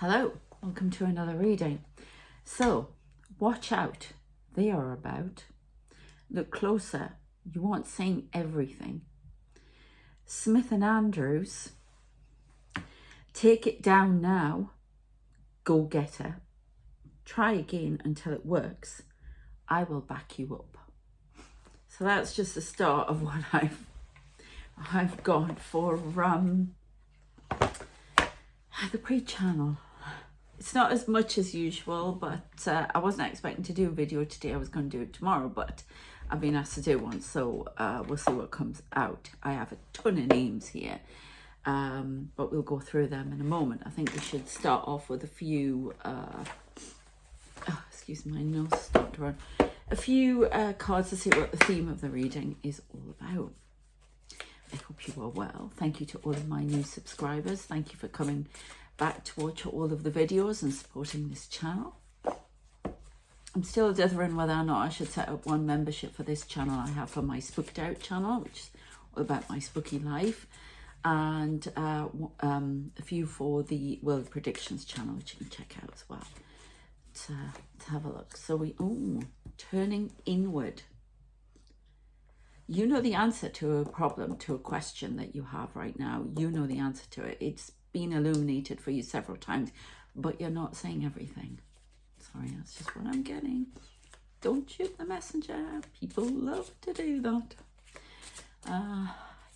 Hello, welcome to another reading. So, watch out, they are about. Look closer, you aren't saying everything. Smith and Andrews, take it down now, go getter. Try again until it works. I will back you up. So that's just the start of what I've got for the pre-channel. It's not as much as usual, but I wasn't expecting to do a video today. I was going to do it tomorrow, but I've been asked to do one, so we'll see what comes out. I have a ton of names here, but we'll go through them in a moment. I think we should start off with a few, excuse me, my nose started to run. A few cards to see what the theme of the reading is all about. I hope you are well. Thank you to all of my new subscribers. Thank you for coming back to watch all of the videos and supporting this channel. I'm still dithering whether or not I should set up one membership for this channel I have for my Spooked Out channel, which is all about my spooky life, and a few for the World Predictions channel, which you can check out as well. To have a look. So turning inward. You know the answer to a problem, to a question that you have right now. You know the answer to it. It's been illuminated for you several times, but you're not saying everything. Sorry, that's just what I'm getting. Don't shoot the messenger. People love to do that.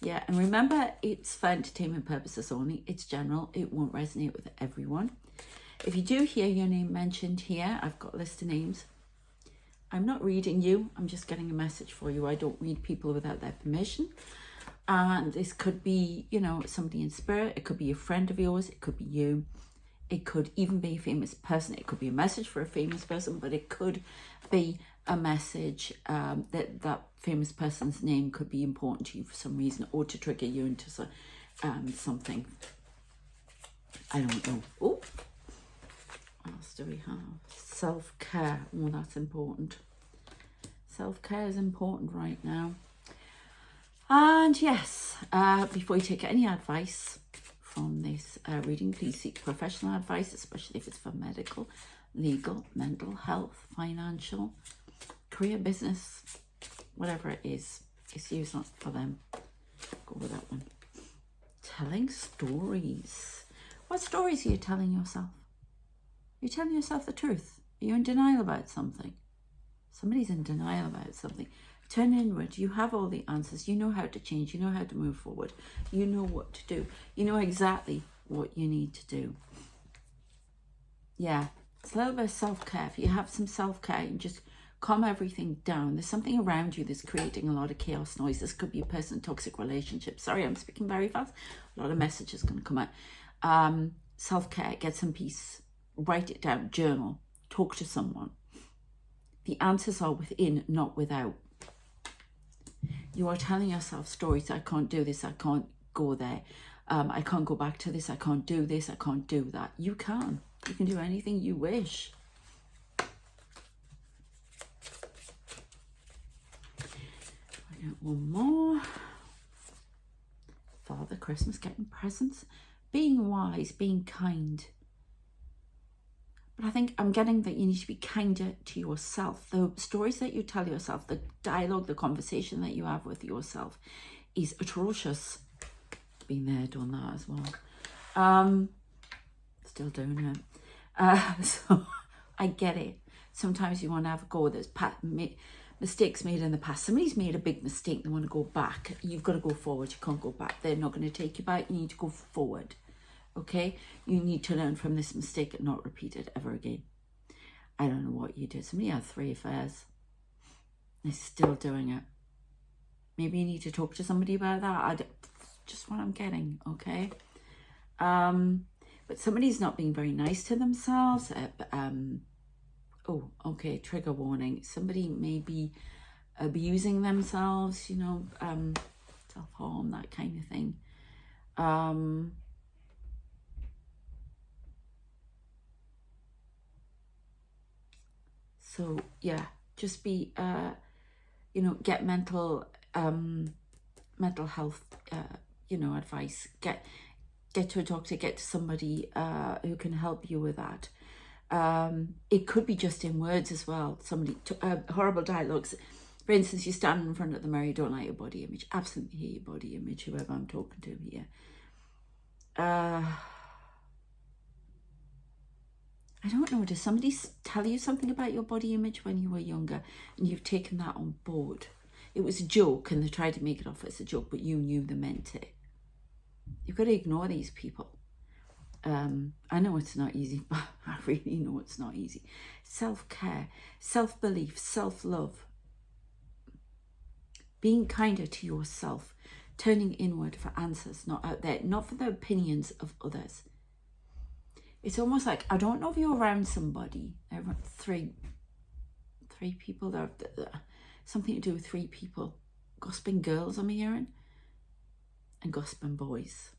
Yeah, and remember, it's for entertainment purposes only. It's general. It won't resonate with everyone. If you do hear your name mentioned here, I've got a list of names. I'm not reading you. I'm just getting a message for you. I don't read people without their permission. And this could be, you know, somebody in spirit. It could be a friend of yours. It could be you. It could even be a famous person. It could be a message for a famous person, but it could be a message that famous person's name could be important to you for some reason, or to trigger you into something. I don't know. Oh, what else do we have? Self-care. Oh, that's important. Self-care is important right now. And yes, before you take any advice from this reading, please seek professional advice, especially if it's for medical, legal, mental health, financial, career, business, whatever it is. It's you, it's not for them. Go with that one. Telling stories. What stories are you telling yourself? Are you telling yourself the truth? Are you in denial about something? Somebody's in denial about something. Turn inward. You have all the answers. You know how to change. You know how to move forward. You know what to do. You know exactly what you need to do. Yeah, it's a little bit of self-care. If you have some self-care and just calm everything down. There's something around you that's creating a lot of chaos noise. This could be a person in a toxic relationship. Sorry, I'm speaking very fast. A lot of messages going to come out. Self-care. Get some peace. Write it down. Journal. Talk to someone. The answers are within, not without. You are telling yourself stories. I can't do this. I can't go there. I can't go back to this. I can't do this. I can't do that. You can. You can do anything you wish. I got one more. Father Christmas, getting presents. Being wise, being kind. But I think I'm getting that you need to be kinder to yourself. The stories that you tell yourself, the dialogue, the conversation that you have with yourself is atrocious. Been there, done that as well. Still doing it. So I get it. Sometimes you want to have a go. There's mistakes made in the past. Somebody's made a big mistake. They want to go back. You've got to go forward. You can't go back. They're not going to take you back. You need to go forward. Okay, you need to learn from this mistake and not repeat it ever again. I don't know what you did. Somebody had 3 affairs. They're still doing it. Maybe you need to talk to somebody about that. Just what I'm getting, okay? But somebody's not being very nice to themselves. Oh, okay, trigger warning. Somebody may be abusing themselves, you know, self-harm, that kind of thing. So yeah, just be, you know, get mental health, you know, advice. Get get to a doctor, get to somebody who can help you with that. It could be just in words as well. Somebody, horrible dialogues. For instance, you stand in front of the mirror, you don't like your body image. Absolutely hate your body image, whoever I'm talking to here. I don't know, does somebody tell you something about your body image when you were younger and you've taken that on board? It was a joke and they tried to make it off as a joke, but you knew they meant it. You've got to ignore these people. I know it's not easy, but I really know it's not easy. Self-care, self-belief, self-love. Being kinder to yourself, turning inward for answers, not out there, not for the opinions of others. It's almost like, I don't know if you're around somebody, three people, something to do with three people, gossiping girls I'm hearing, and gossiping boys.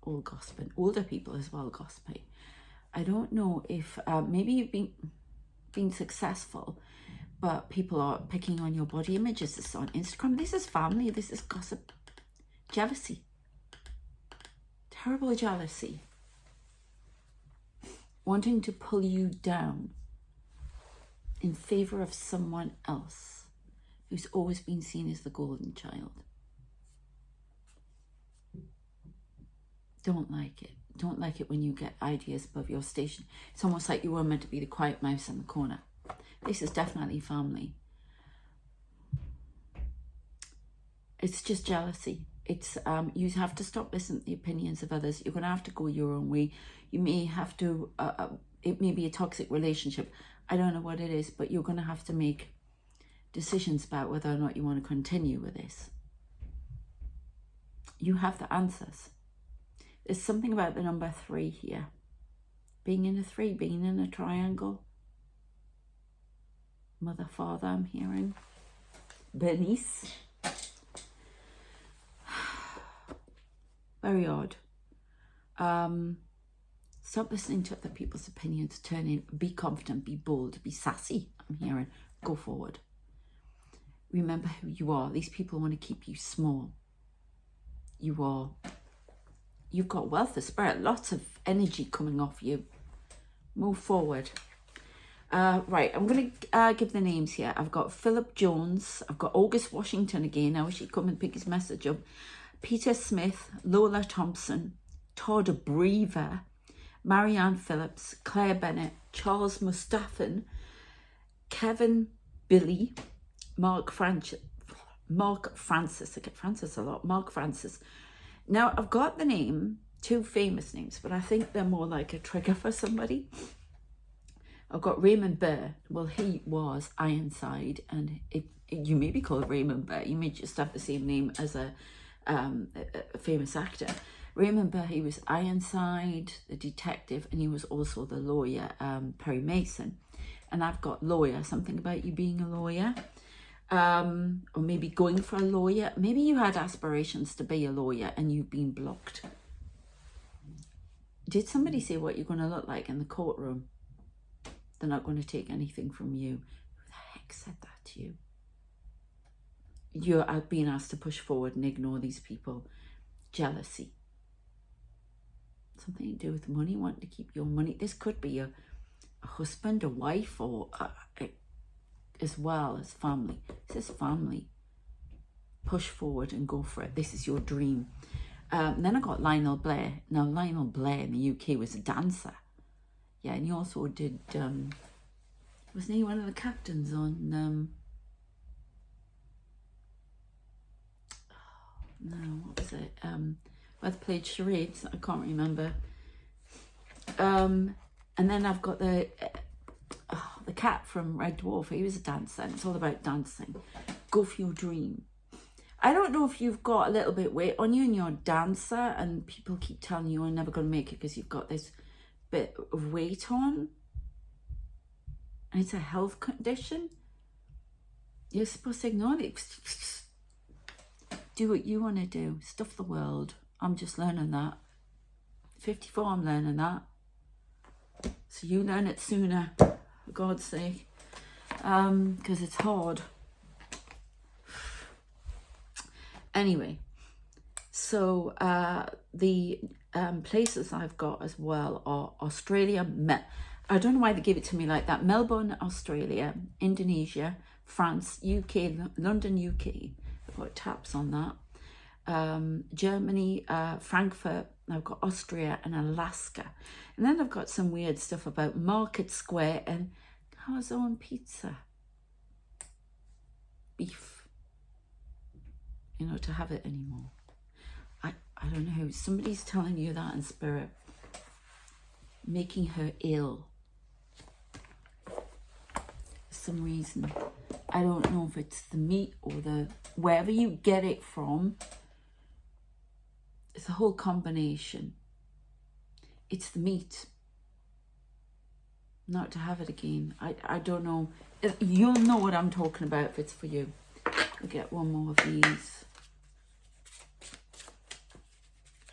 All gossiping, older people as well gossiping. I don't know if, maybe you've been successful, but people are picking on your body images. This is on Instagram. This is family. This is gossip. Jealousy. Terrible jealousy. Wanting to pull you down in favor of someone else who's always been seen as the golden child. Don't like it. Don't like it when you get ideas above your station. It's almost like you were meant to be the quiet mouse in the corner. This is definitely family. It's just jealousy. It's you have to stop listening to the opinions of others. You're going to have to go your own way. You may have to, it may be a toxic relationship. I don't know what it is, but you're going to have to make decisions about whether or not you want to continue with this. You have the answers. There's something about the number 3 here. Being in a 3, being in a triangle. Mother, father, I'm hearing. Bernice. Very odd. Stop listening to other people's opinions. Turn in. Be confident. Be bold. Be sassy. I'm hearing. Go forward. Remember who you are. These people want to keep you small. You've got wealth of spirit. Lots of energy coming off you. Move forward. Right, I'm going to give the names here. I've got Philip Jones. I've got August Washington again. I wish he'd come and pick his message up. Peter Smith, Lola Thompson, Todd Brever, Marianne Phillips, Claire Bennett, Charles Mustafan, Kevin Billy, Mark Francis. I get Francis a lot. Mark Francis. Now, I've got the name, 2 famous names, but I think they're more like a trigger for somebody. I've got Raymond Burr. Well, he was Ironside, and you may be called Raymond Burr. You may just have the same name as a famous actor. Raymond Burr, he was Ironside, the detective, and he was also the lawyer, Perry Mason. And I've got lawyer, something about you being a lawyer, or maybe going for a lawyer. Maybe you had aspirations to be a lawyer and you've been blocked. Did somebody say what you're going to look like in the courtroom? They're not going to take anything from you. Who the heck said that to you? You're being asked to push forward and ignore these people. Jealousy. Something to do with money, wanting to keep your money. This could be a husband, a wife, or as well as family. This is family. Push forward and go for it. This is your dream. And then I got Lionel Blair. Now, Lionel Blair in the UK was a dancer. Yeah, and he also did, wasn't he one of the captains on, no, what was it? Where they played charades, I can't remember. And then I've got the cat from Red Dwarf. He was a dancer, and it's all about dancing. Go for your dream. I don't know if you've got a little bit weight on you and you're a dancer and people keep telling you you're never going to make it because you've got this bit of weight on. And it's a health condition. You're supposed to ignore it. Do what you want to do. Stuff the world. I'm just learning that. 54, I'm learning that. So you learn it sooner, for God's sake. Because it's hard. Anyway, So the places I've got as well are Australia. I don't know why they give it to me like that. Melbourne, Australia, Indonesia, France, UK, London, UK. I've got taps on that. Germany, Frankfurt. I've got Austria and Alaska. And then I've got some weird stuff about Market Square and calzone pizza. Beef. You know, to have it anymore. I don't know. Somebody's telling you that in spirit. Making her ill. For some reason. I don't know if it's the meat or the... Wherever you get it from. It's a whole combination. It's the meat. Not to have it again. I don't know. You'll know what I'm talking about if it's for you. I'll get one more of these.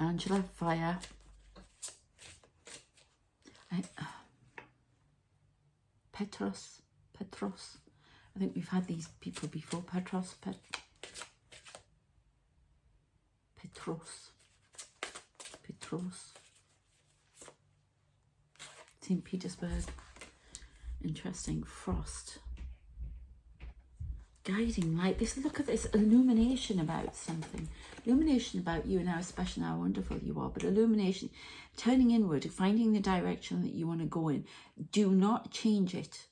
Angela, fire. Petros. I think we've had these people before. Petros. St. Petersburg. Interesting. Frost. Guiding light. This, look at this illumination about something. Illumination about you and how special and how wonderful you are. But illumination, turning inward, finding the direction that you want to go in. Do not change it.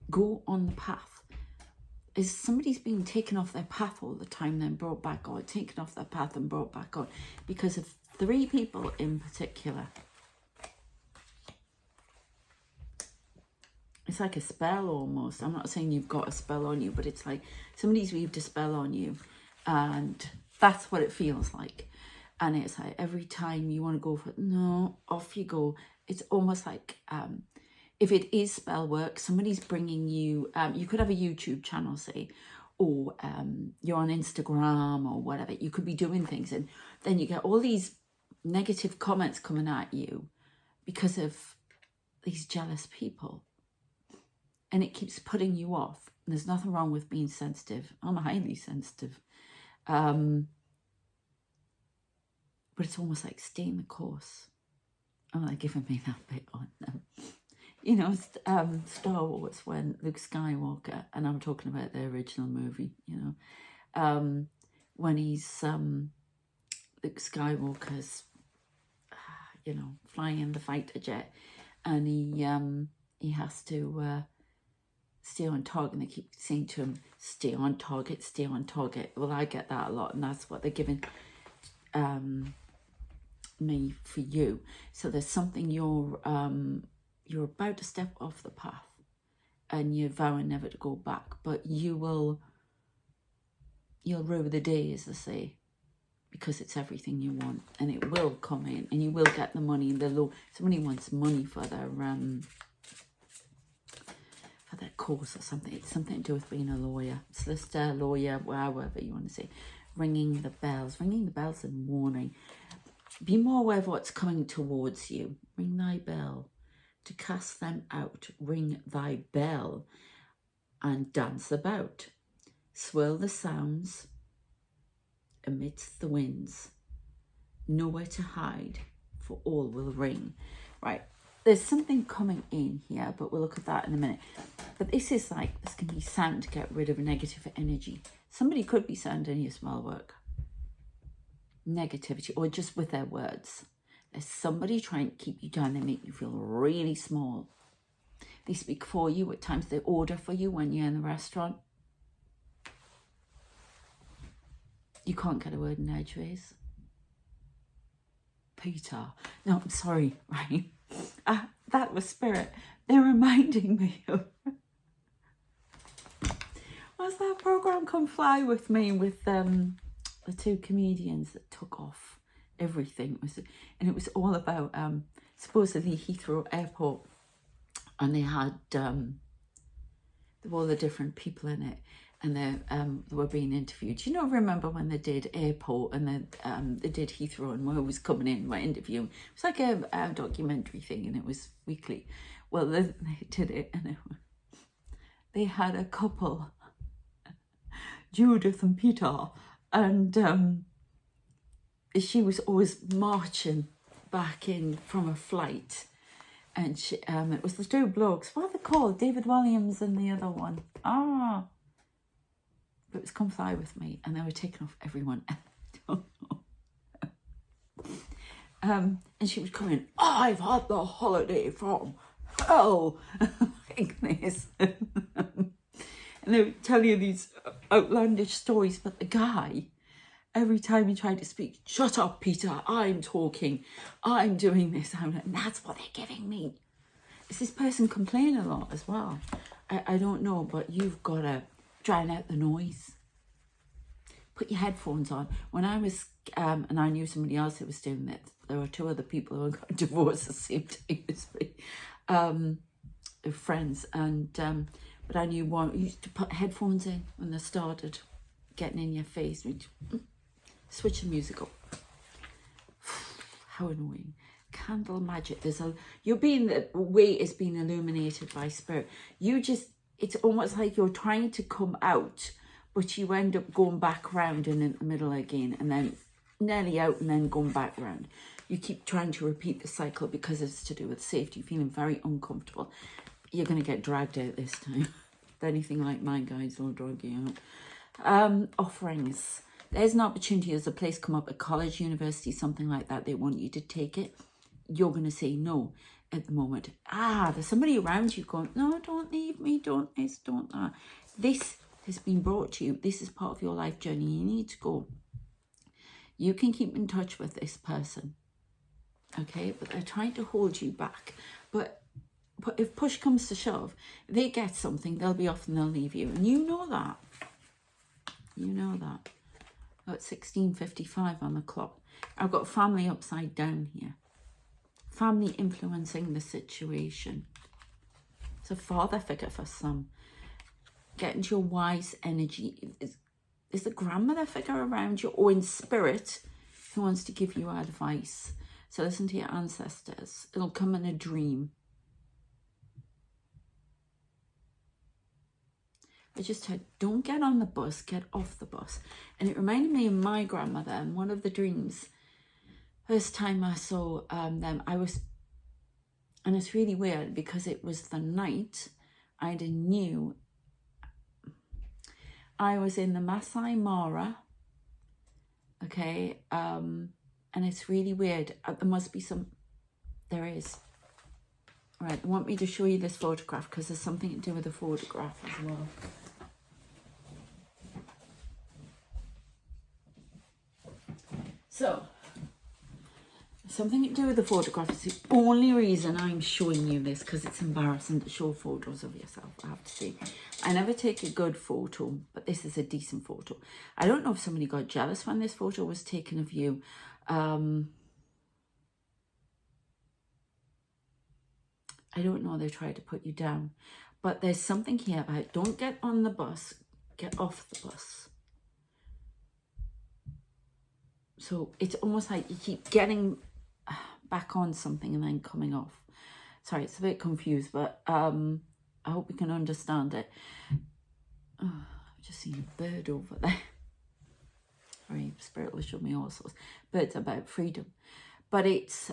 Go on the path. Is somebody's being taken off their path all the time, then brought back on, taken off their path and brought back on, because of 3 people in particular. It's like a spell almost. I'm not saying you've got a spell on you, but it's like somebody's weaved a spell on you, and that's what it feels like. And it's like every time you want to go for it, no, off you go. It's almost like if it is spell work, somebody's bringing you, you could have a YouTube channel, say, or you're on Instagram or whatever. You could be doing things, and then you get all these negative comments coming at you because of these jealous people. And it keeps putting you off. And there's nothing wrong with being sensitive. I'm highly sensitive. But it's almost like staying the course. Oh, they're giving me that bit on them. You know, Star Wars, when Luke Skywalker, and I'm talking about the original movie, you know, when he's, Luke Skywalker's, you know, flying in the fighter jet, and he has to stay on target, and they keep saying to him, stay on target, stay on target. Well, I get that a lot, and that's what they're giving me for you. So there's something you're about to step off the path, and you're vowing never to go back, but you'll rue the day, as they say, because it's everything you want, and it will come in, and you will get the money. Somebody wants money for their course or something. It's something to do with being a lawyer, solicitor, lawyer, whatever you want to say. Ringing the bells and warning. Be more aware of what's coming towards you. Ring thy bell to cast them out. Ring thy bell and dance about. Swirl the sounds amidst the winds. Nowhere to hide, for all will ring. Right. There's something coming in here, but we'll look at that in a minute. But this is like, this can be sand to get rid of negative energy. Somebody could be sending you spell work. Negativity, or just with their words. There's somebody trying to keep you down. They make you feel really small. They speak for you. At times they order for you when you're in the restaurant. You can't get a word in edgeways. Peter. No, I'm sorry, right? That was spirit. They're reminding me of... What's that program, Come Fly With Me, with the 2 comedians that took off everything. And it was all about supposedly Heathrow Airport, and they had all the different people in it, and they were being interviewed. You know, remember when they did Airport, and then they did Heathrow, and who was coming in, were interviewing. It was like a documentary thing, and it was weekly. Well, they did it, and they had a couple, Judith and Peter, And she was always marching back in from a flight. And she, it was the two blokes. What are they called? David Williams and the other one. But it was Come Fly With Me. And they were taking off everyone. I don't know. And she was coming, I've had the holiday from hell. Like this. And they would tell you these outlandish stories. But the guy, every time he tried to speak, shut up, Peter, I'm talking. I'm doing this. I'm like, that's what they're giving me. Is this person complaining a lot as well? I don't know, but you've got to drown out the noise. Put your headphones on. When I was, and I knew somebody else who was doing it, there were two other people who got divorced the same time as me, friends, and but I knew one used to put headphones in when they started getting in your face. Switch the music up. How annoying. Candle magic. You're being, the way is being illuminated by spirit. It's almost like you're trying to come out, but you end up going back round and in the middle again, and then nearly out and then going back round. You keep trying to repeat the cycle because it's to do with safety, feeling very uncomfortable. You're going to get dragged out this time. If anything like my guys will drag you out. Offerings. There's an opportunity as a place come up at college, university, something like that. They want you to take it. You're going to say no at the moment. There's somebody around you going, no, don't leave me, don't this, don't that. This has been brought to you. This is part of your life journey. You need to go. You can keep in touch with this person. Okay, but they're trying to hold you back. But if push comes to shove, they get something, they'll be off and they'll leave you. And you know that. You know that. Got 16:55 on the clock. I've got family upside down here. Family influencing the situation. It's a father figure for some. Get into your wise energy. Is the grandmother figure around you or in spirit who wants to give you advice? So listen to your ancestors. It'll come in a dream. I just heard, don't get on the bus, get off the bus. And it reminded me of my grandmother and one of the dreams. First time I saw them, and it's really weird because it was the night I knew I was in the Masai Mara, okay, and it's really weird. There must be there is. All right, they want me to show you this photograph because there's something to do with the photograph as well. So, something to do with the photograph is the only reason I'm showing you this, because it's embarrassing to show photos of yourself, I have to say. I never take a good photo, but this is a decent photo. I don't know if somebody got jealous when this photo was taken of you. I don't know, they tried to put you down. But there's something here about don't get on the bus, get off the bus. So it's almost like you keep getting back on something and then coming off. Sorry, it's a bit confused, but I hope you can understand it. I've just seen a bird over there. Sorry, Spirit will show me all sorts. Birds about freedom. But it's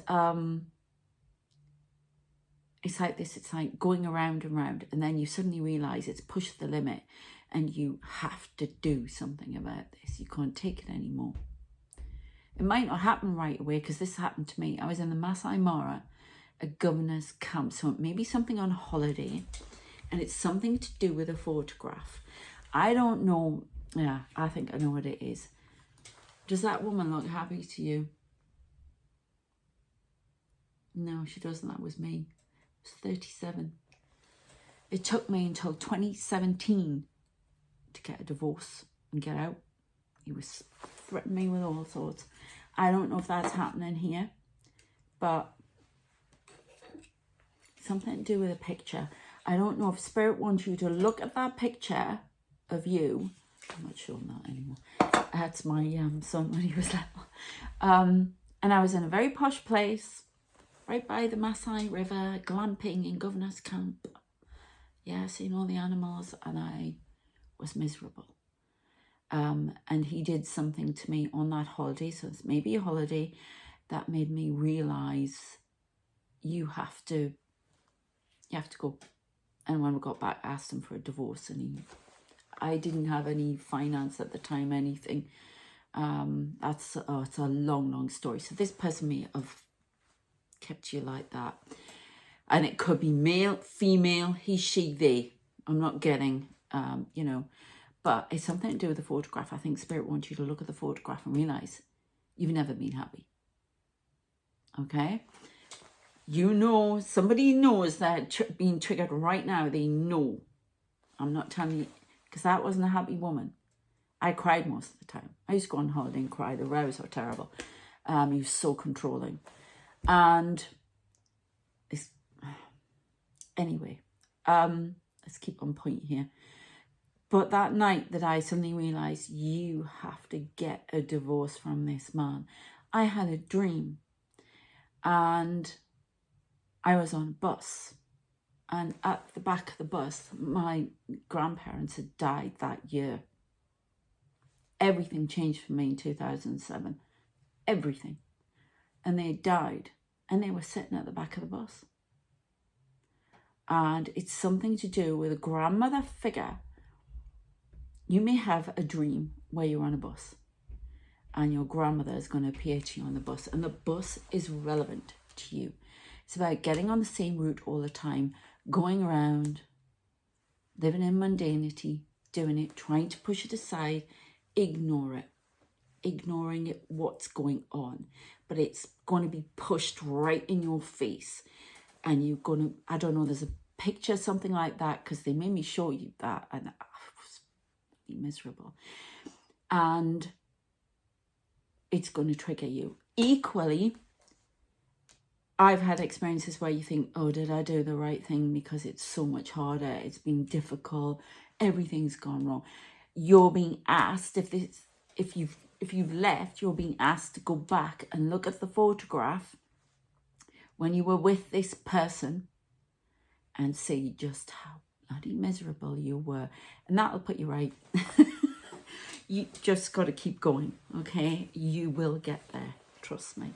like this, it's like going around and round, and then you suddenly realise it's pushed the limit and you have to do something about this. You can't take it anymore. It might not happen right away, because this happened to me. I was in the Masai Mara, a governor's camp, so it may be something on holiday, and it's something to do with a photograph. I don't know. Yeah, I think I know what it is. Does that woman look happy to you? No, she doesn't. That was me. I was 37. It took me until 2017 to get a divorce and get out. He was threatening me with all sorts. I don't know if that's happening here, but something to do with a picture. I don't know if Spirit wants you to look at that picture of you. I'm not showing that anymore. That's my son when he was little. And I was in a very posh place, right by the Masai River, glamping in Governor's Camp. Yeah, seeing all the animals, and I was miserable. And he did something to me on that holiday, so it's maybe a holiday, that made me realise you have to go. And when we got back, I asked him for a divorce, and I didn't have any finance at the time, anything. It's a long story. So this person may have kept you like that. And it could be male, female, he, she, they. I'm not getting, but it's something to do with the photograph. I think Spirit wants you to look at the photograph and realise you've never been happy. Okay? Somebody knows that being triggered right now. They know. I'm not telling you, because that wasn't a happy woman. I cried most of the time. I used to go on holiday and cry. The rows were terrible. He was so controlling. And anyway, let's keep on point here. But that night that I suddenly realised you have to get a divorce from this man, I had a dream. And I was on a bus. And at the back of the bus, my grandparents had died that year. Everything changed for me in 2007. Everything. And they died. And they were sitting at the back of the bus. And it's something to do with a grandmother figure. You may have a dream where you're on a bus. And your grandmother is going to appear to you on the bus. And the bus is relevant to you. It's about getting on the same route all the time. Going around. Living in mundanity. Doing it. Trying to push it aside. Ignore it. Ignoring it, what's going on. But it's going to be pushed right in your face. And you're going to, I don't know, there's a picture, something like that, because they made me show you that. And I was really miserable. And it's going to trigger you. Equally, I've had experiences where you think, oh, did I do the right thing? Because it's so much harder. It's been difficult. Everything's gone wrong. You're being asked, if you've left, you're being asked to go back and look at the photograph when you were with this person and see just how bloody miserable you were. And that'll put you right. You just got to keep going, okay? You will get there, trust me.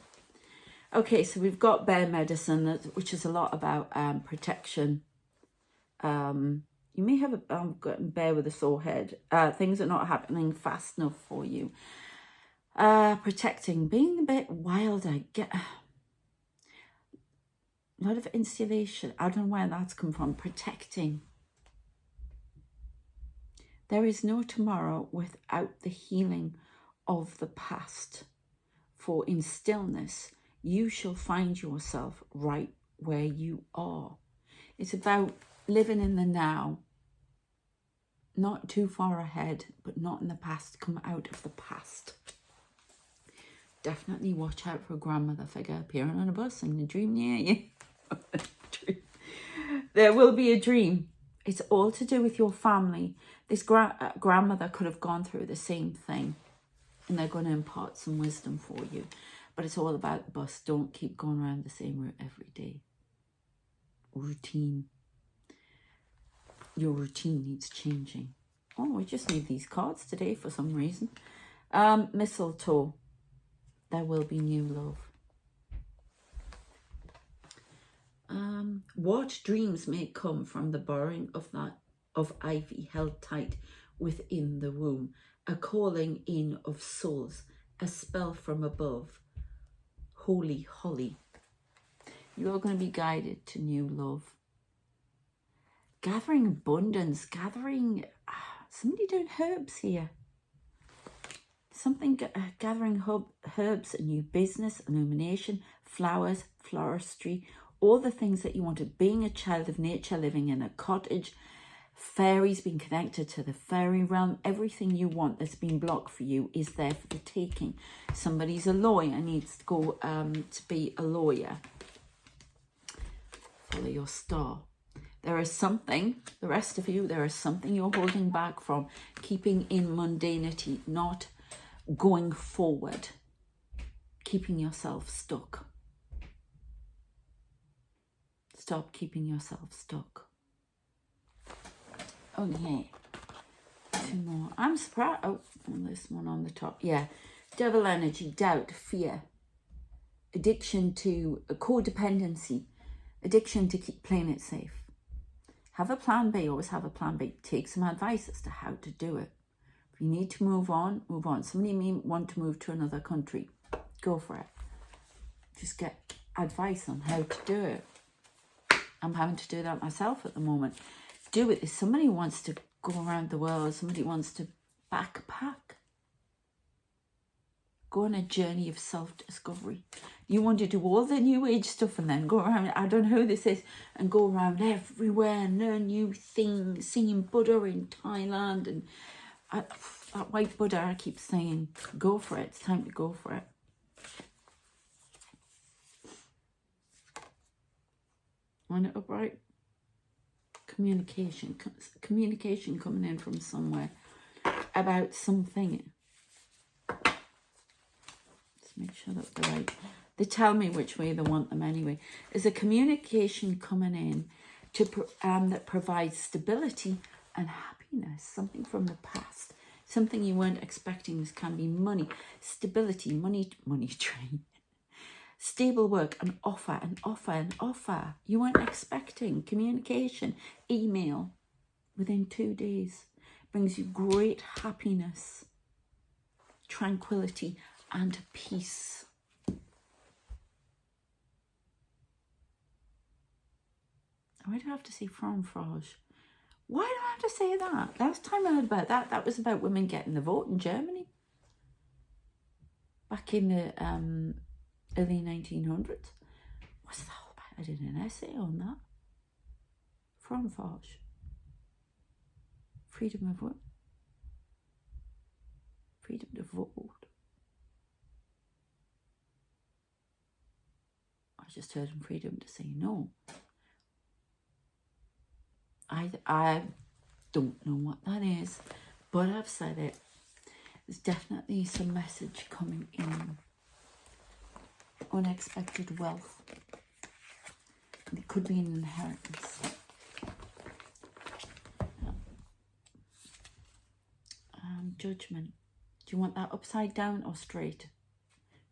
Okay, so we've got bear medicine, which is a lot about protection. You may have a bear with a sore head. Things are not happening fast enough for you. Protecting, being a bit wild. I get a lot of installation. I don't know where that's come from. Protecting. There is no tomorrow without the healing of the past. For in stillness, you shall find yourself right where you are. It's about living in the now. Not too far ahead, but not in the past. Come out of the past. Definitely watch out for a grandmother figure appearing on a bus in a dream near you. There will be a dream. It's all to do with your family. This grandmother could have gone through the same thing. And they're going to impart some wisdom for you. But it's all about the bus. Don't keep going around the same route every day. Routine. Your routine needs changing. Oh, we just need these cards today for some reason. Mistletoe. There will be new love. What dreams may come from the borrowing of ivy held tight within the womb? A calling in of souls, a spell from above. Holy holly. You are going to be guided to new love. Gathering abundance, somebody doing herbs here. Something gathering herbs, a new business, illumination, flowers, floristry, all the things that you wanted. Being a child of nature, living in a cottage, fairies, being connected to the fairy realm, everything you want that's been blocked for you is there for the taking. Somebody's a lawyer, needs to go to be a lawyer. Follow your star. There is something, the rest of you, there is something you're holding back from, keeping in mundanity, not going forward, keeping yourself stuck. Stop keeping yourself stuck. Okay. Two more. I'm surprised. Oh, this one on the top. Yeah. Devil energy, doubt, fear, addiction to codependency, addiction to keep playing it safe. Have a plan B. Always have a plan B. Take some advice as to how to do it. If you need to move on, move on. Somebody may want to move to another country. Go for it. Just get advice on how to do it. I'm having to do that myself at the moment. Do it. If somebody wants to go around the world, somebody wants to backpack, go on a journey of self-discovery. You want to do all the new age stuff and then go around, I don't know who this is, and go around everywhere and learn new things, seeing Buddha in Thailand. And that white Buddha, I keep saying, go for it. It's time to go for it. Want it upright? Communication coming in from somewhere about something. Let's make sure that they're right. They tell me which way they want them anyway. There's a communication coming in to that provides stability and happiness. Something from the past, something you weren't expecting. This can be money, stability, money train. Stable work, an offer. You weren't expecting. Communication, email, within 2 days. Brings you great happiness, tranquility, and peace. Why do I have to say fromage? Why do I have to say that? Last time I heard about that, that was about women getting the vote in Germany. Back in the early 1900s. What's that all about? I did an essay on that. Fromage. Freedom of what? Freedom to vote. I just heard freedom to say no. I don't know what that is, but I've said it. There's definitely some message coming in. Unexpected wealth. And it could be an inheritance. Judgment. Do you want that upside down or straight?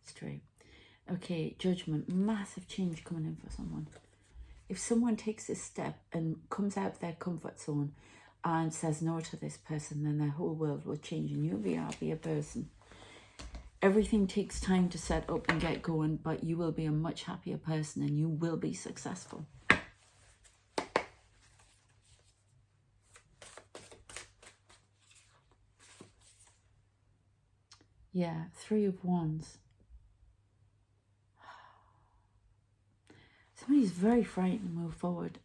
Straight. Okay, judgment. Massive change coming in for someone. If someone takes this step and comes out of their comfort zone and says no to this person, then their whole world will change and you'll be a happier person. Everything takes time to set up and get going, but you will be a much happier person and you will be successful. Yeah, 3 of Wands. Somebody's very frightened to move forward.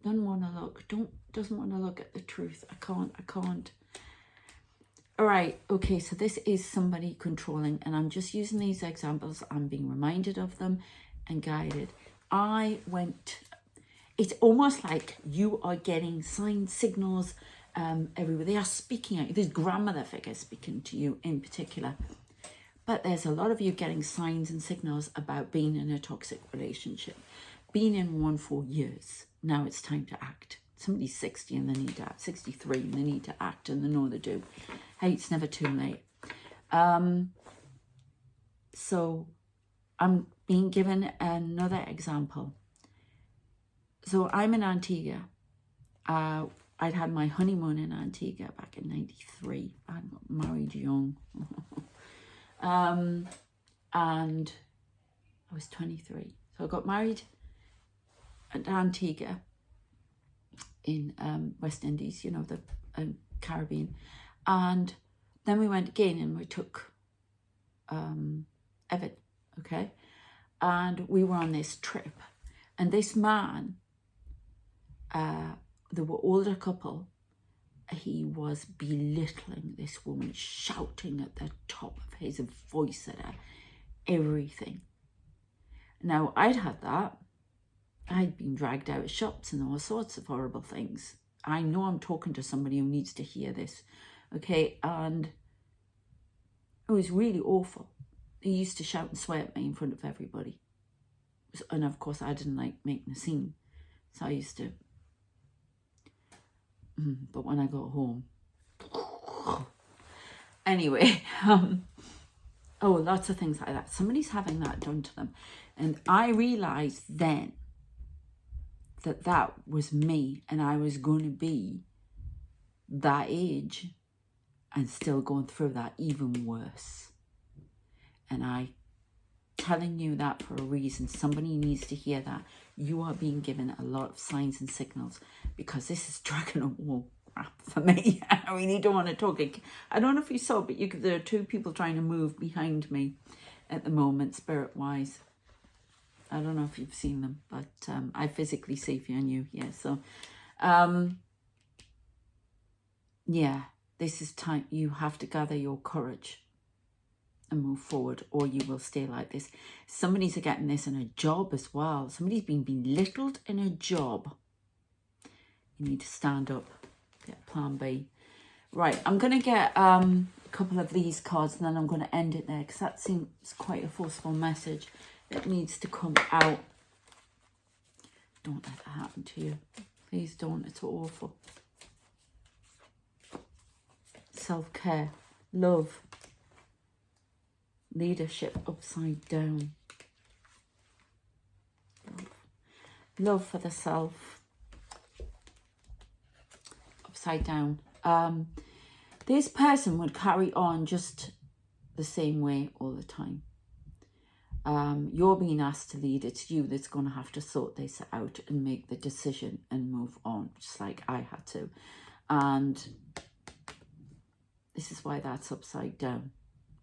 Doesn't want to look. Doesn't want to look at the truth. I can't. All right. Okay. So this is somebody controlling, and I'm just using these examples. I'm being reminded of them and guided. It's almost like you are getting signs, signals everywhere. They are speaking out. There's grandmother figures speaking to you in particular. But there's a lot of you getting signs and signals about being in a toxic relationship, being in one for years. Now it's time to act. Somebody's 60 and they need to act, 63 and they need to act, and they know they do. Hey, it's never too late. So I'm being given another example. So I'm in Antigua. I'd had my honeymoon in Antigua back in 93. I got married young. And I was 23. So I got married at Antigua in West Indies, you know, the Caribbean. And then we went again and we took Evan, okay? And we were on this trip. And this man, they were older couple, he was belittling this woman, shouting at the top of his voice at her, everything. Now, I'd had that. I'd been dragged out of shops and all sorts of horrible things. I know I'm talking to somebody who needs to hear this, okay? And it was really awful. He used to shout and swear at me in front of everybody. And of course, I didn't like making a scene. So I used to But when I got home, anyway, oh, lots of things like that. Somebody's having that done to them. And I realized then that that was me, and I was going to be that age and still going through that, even worse. And I telling you that for a reason. Somebody needs to hear that. You are being given a lot of signs and signals, because this is dragging a wall crap for me. I really don't want to talk. I don't know if you saw, but there are two people trying to move behind me at the moment, spirit-wise. I don't know if you've seen them, but I physically see for you. Yeah, so yeah, this is time. You have to gather your courage and move forward, or you will stay like this. Somebody's getting this in a job as well. Somebody's been belittled in a job. You need to stand up. Get plan B. Right, I'm going to get a couple of these cards, and then I'm going to end it there, because that seems quite a forceful message that needs to come out. Don't let that happen to you. Please don't. It's awful. Self-care, love, leadership upside down. Love for the self upside down. This person would carry on just the same way all the time. You're being asked to lead. It's you that's going to have to sort this out and make the decision and move on, just like I had to. And this is why that's upside down.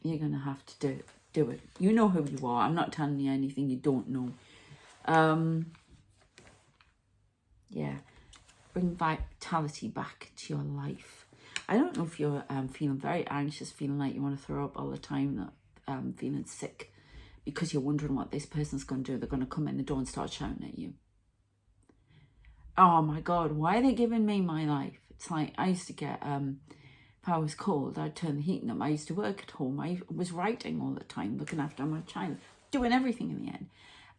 You're going to have to do it. You know who you are. I'm not telling you anything you don't know. Yeah. Bring vitality back to your life. I don't know if you're feeling very anxious, feeling like you want to throw up all the time, feeling sick, because you're wondering what this person's going to do. They're going to come in the door and start shouting at you. Oh my God, why are they giving me my life? It's like, I used to get, if I was cold, I'd turn the heating up. I used to work at home. I was writing all the time, looking after my child, doing everything in the end.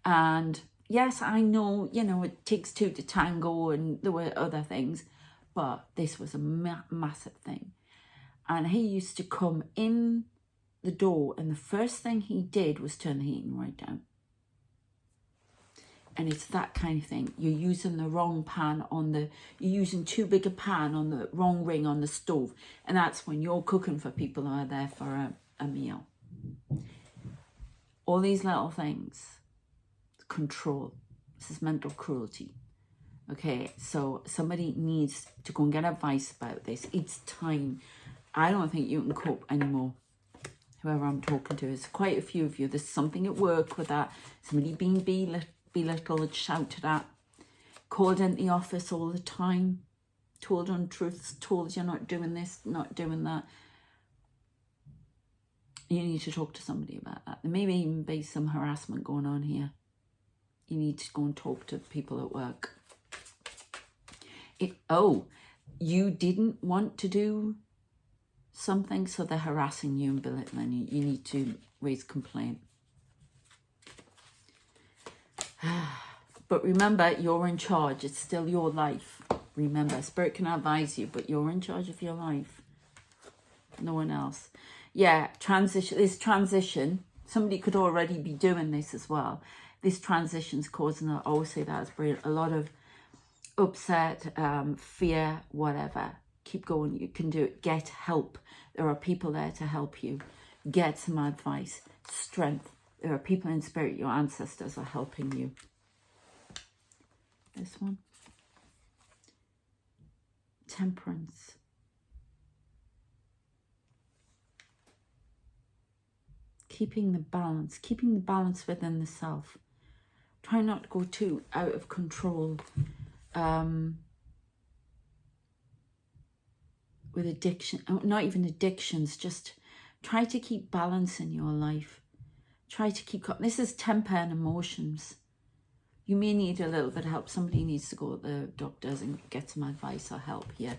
And yes, I know, it takes two to tango, and there were other things, but this was a massive thing. And he used to come in the door, and the first thing he did was turn the heating right down. And it's that kind of thing. You're using the wrong pan you're using too big a pan on the wrong ring on the stove. And that's when you're cooking for people who are there for a meal. All these little things. Control. This is mental cruelty. Okay, so somebody needs to go and get advice about this. It's time. I don't think you can cope anymore. Whoever I'm talking to, is quite a few of you. There's something at work with that. Somebody being belittled, shouted at, called into the office all the time, told untruths, told you're not doing this, not doing that. You need to talk to somebody about that. There may even be some harassment going on here. You need to go and talk to people at work. You didn't want to do something, so they're harassing you and belittling you. You need to raise complaint. But remember, you're in charge. It's still your life. Remember, Spirit can advise you, but you're in charge of your life. No one else. Yeah, this transition, somebody could already be doing this as well. This transition's causing, I always say that, a lot of upset, fear, whatever. Keep going. You can do it. Get help. There are people there to help you. Get some advice. Strength. There are people in spirit. Your ancestors are helping you. This one. Temperance. Keeping the balance within the self. Try not to go too out of control with addiction, not even addictions, just try to keep balance in your life. Try to keep, this is temper and emotions. You may need a little bit of help. Somebody needs to go to the doctors and get some advice or help here.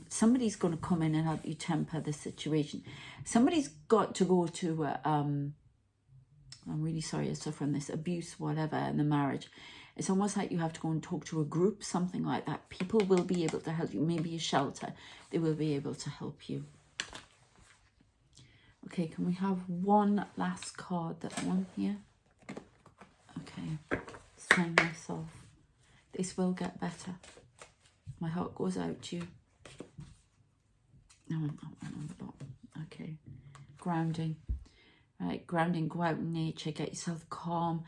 Somebody's going to come in and help you temper the situation. Somebody's got to go to, I'm really sorry I suffer from this, abuse, whatever, in the marriage. It's almost like you have to go and talk to a group, something like that. People will be able to help you. Maybe a shelter. They will be able to help you. Okay, can we have one last card? That one here. Okay, let's find myself. This will get better. My heart goes out to you. No, not one on the bottom. Okay, grounding. Right, grounding, go out in nature, get yourself calm.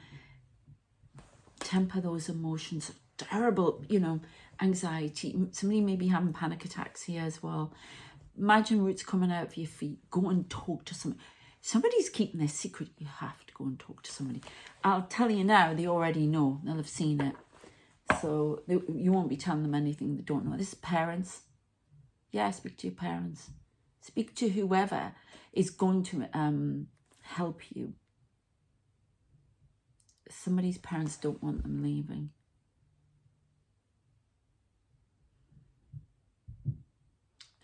Temper those emotions. Terrible, you know, anxiety. Somebody may be having panic attacks here as well. Imagine roots coming out of your feet. Go and talk to somebody. Somebody's keeping their secret. You have to go and talk to somebody. I'll tell you now, they already know. They'll have seen it. So you won't be telling them anything they don't know. This is parents. Yeah, speak to your parents. Speak to whoever is going to help you. Somebody's parents don't want them leaving.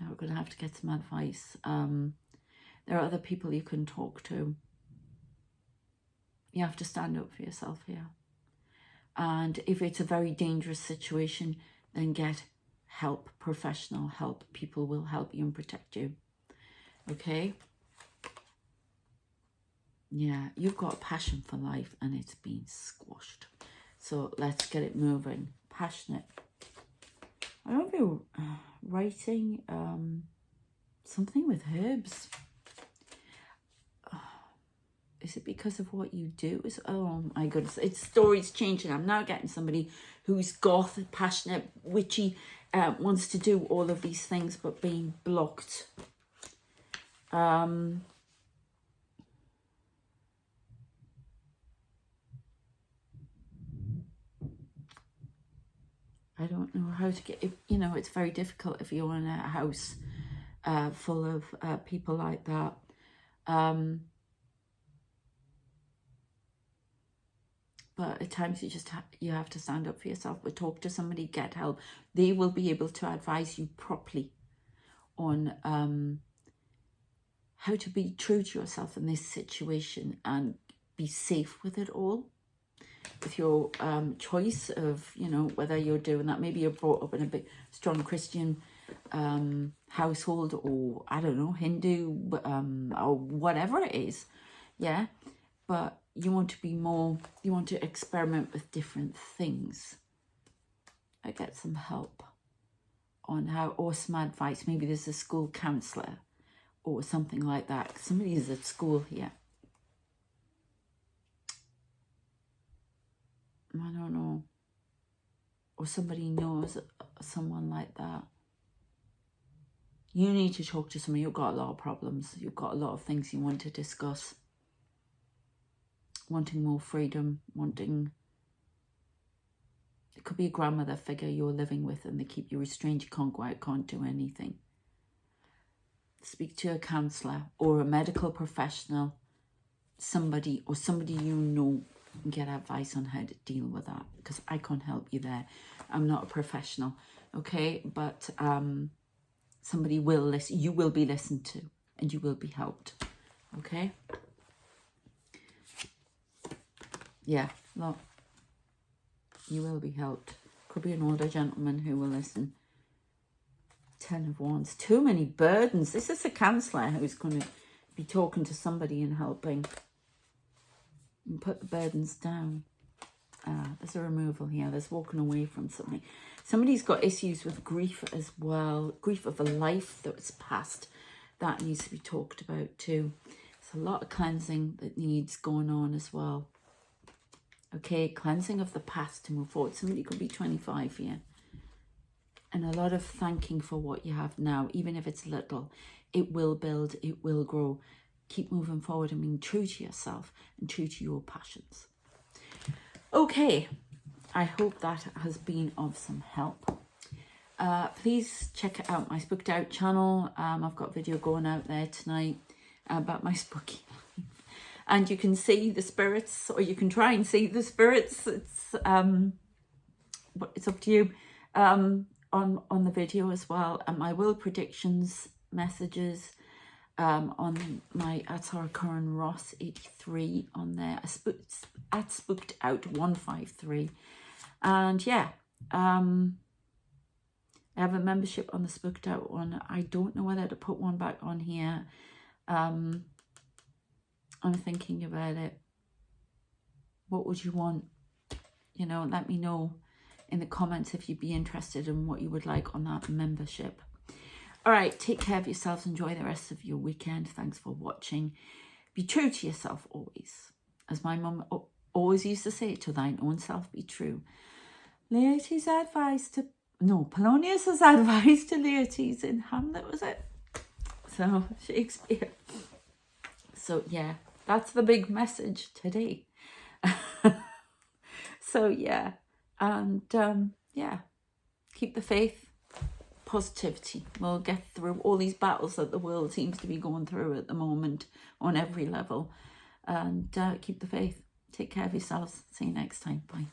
Now we're going to have to get some advice. There are other people you can talk to. You have to stand up for yourself here. And if it's a very dangerous situation, then get help, professional help. People will help you and protect you. Okay? Yeah, you've got a passion for life and it's been squashed. So let's get it moving. Passionate. I don't know, writing something with herbs. Is it because of what you do? Oh my goodness, it's stories changing. I'm now getting somebody who's goth, passionate, witchy, wants to do all of these things but being blocked. I don't know how to get, you know, it's very difficult if you're in a house full of people like that. But at times you have to stand up for yourself, but talk to somebody, get help. They will be able to advise you properly on how to be true to yourself in this situation and be safe with it all. With your choice of, you know, whether you're doing that. Maybe you're brought up in a big, strong Christian household, or, I don't know, Hindu, or whatever it is. Yeah. But you want to be more, you want to experiment with different things. I get some help on how, or some advice. Maybe there's a school counsellor or something like that. Somebody is at school here. I don't know. Or somebody knows someone like that. You need to talk to somebody. You've got a lot of problems. You've got a lot of things you want to discuss. Wanting more freedom, wanting... It could be a grandmother figure you're living with and they keep you restrained. You can't go out, can't do anything. Speak to a counsellor or a medical professional, somebody you know, and get advice on how to deal with that, because I can't help you there. I'm not a professional, okay? But somebody will listen. You will be listened to and you will be helped, okay? Yeah, look, you will be helped. Could be an older gentleman who will listen. 10 of Wands. Too many burdens. This is a counsellor who's going to be talking to somebody and helping. And put the burdens down. There's a removal here. There's walking away from something. Somebody's got issues with grief as well. Grief of a life that was past. That needs to be talked about too. There's a lot of cleansing that needs going on as well. Okay, cleansing of the past to move forward. Somebody could be 25 here. And a lot of thanking for what you have now, even if it's little. It will build, it will grow. Keep moving forward and being true to yourself and true to your passions. Okay, I hope that has been of some help. Please check out my Spooked Out channel. I've got a video going out there tonight about my spooky life. And you can see the spirits, or you can try and see the spirits. It's up to you. On the video as well, and my will predictions messages on my at Sarah Curran Ross 83 on there. At Spooked Out 153. And yeah, I have a membership on the Spooked Out one. I don't know whether to put one back on here. I'm thinking about it. What would you want? You know, let me know in the comments if you'd be interested in what you would like on that membership. All right, take care of yourselves. Enjoy the rest of your weekend. Thanks for watching. Be true to yourself always. As my mum always used to say, to thine own self be true. Laertes' advice to... No, Polonius's advice to Laertes in Hamlet, was it? So, Shakespeare. So, yeah, that's the big message today. So, yeah. And, yeah, keep the faith. Positivity. We'll get through all these battles that the world seems to be going through at the moment on every level. And keep the faith. Take care of yourselves. See you next time. Bye.